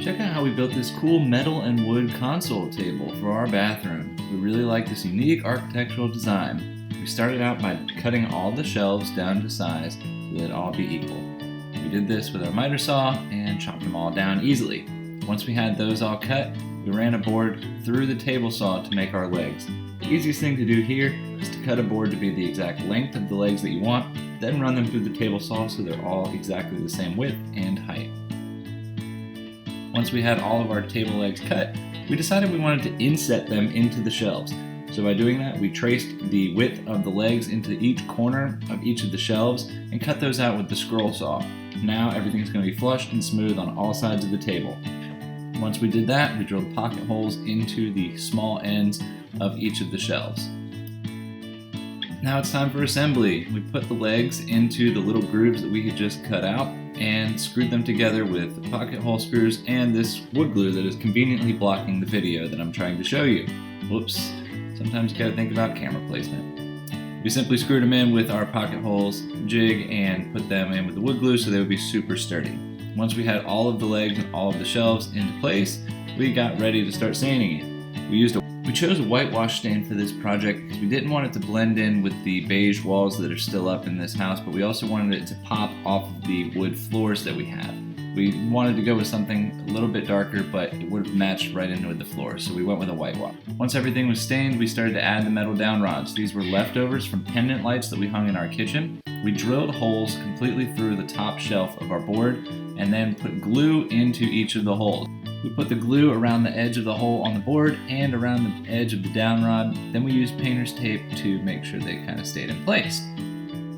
Check out how we built this cool metal and wood console table for our bathroom. We really like this unique architectural design. We started out by cutting all the shelves down to size so they'd all be equal. We did this with our miter saw and chopped them all down easily. Once we had those all cut, we ran a board through the table saw to make our legs. The easiest thing to do here is to cut a board to be the exact length of the legs that you want, then run them through the table saw so they're all exactly the same width and height. Once we had all of our table legs cut, we decided we wanted to inset them into the shelves. So by doing that, we traced the width of the legs into each corner of each of the shelves and cut those out with the scroll saw. Now everything's going to be flush and smooth on all sides of the table. Once we did that, we drilled pocket holes into the small ends of each of the shelves. Now it's time for assembly. We put the legs into the little grooves that we had just cut out and screwed them together with pocket hole screws and this wood glue that is conveniently blocking the video that I'm trying to show you. Whoops, sometimes you gotta think about camera placement. We simply screwed them in with our pocket holes jig and put them in with the wood glue so they would be super sturdy. Once we had all of the legs and all of the shelves into place, we got ready to start sanding it. We chose a whitewash stain for this project because we didn't want it to blend in with the beige walls that are still up in this house, but we also wanted it to pop off of the wood floors that we have. We wanted to go with something a little bit darker, but it would have matched right in with the floor, so we went with a whitewash. Once everything was stained, we started to add the metal down rods. These were leftovers from pendant lights that we hung in our kitchen. We drilled holes completely through the top shelf of our board and then put glue into each of the holes. We put the glue around the edge of the hole on the board and around the edge of the down rod. Then we used painter's tape to make sure they kind of stayed in place.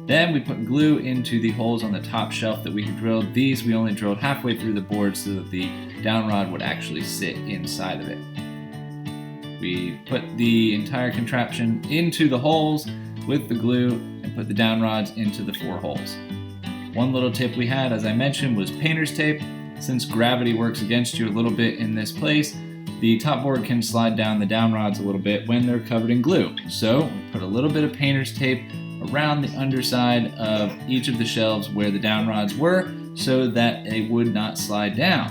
Then we put glue into the holes on the top shelf that we had drilled. These we only drilled halfway through the board so that the down rod would actually sit inside of it. We put the entire contraption into the holes with the glue and put the down rods into the 4 holes. One little tip we had, as I mentioned, was painter's tape. Since gravity works against you a little bit in this place, the top board can slide down the down rods a little bit when they're covered in glue. So we put a little bit of painter's tape around the underside of each of the shelves where the down rods were so that they would not slide down.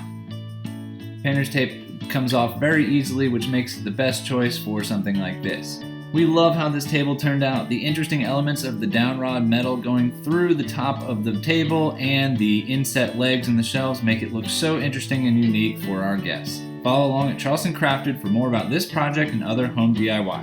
Painter's tape comes off very easily, which makes it the best choice for something like this. We love how this table turned out. The interesting elements of the down rod metal going through the top of the table and the inset legs in the shelves make it look so interesting and unique for our guests. Follow along at Charleston Crafted for more about this project and other home DIY.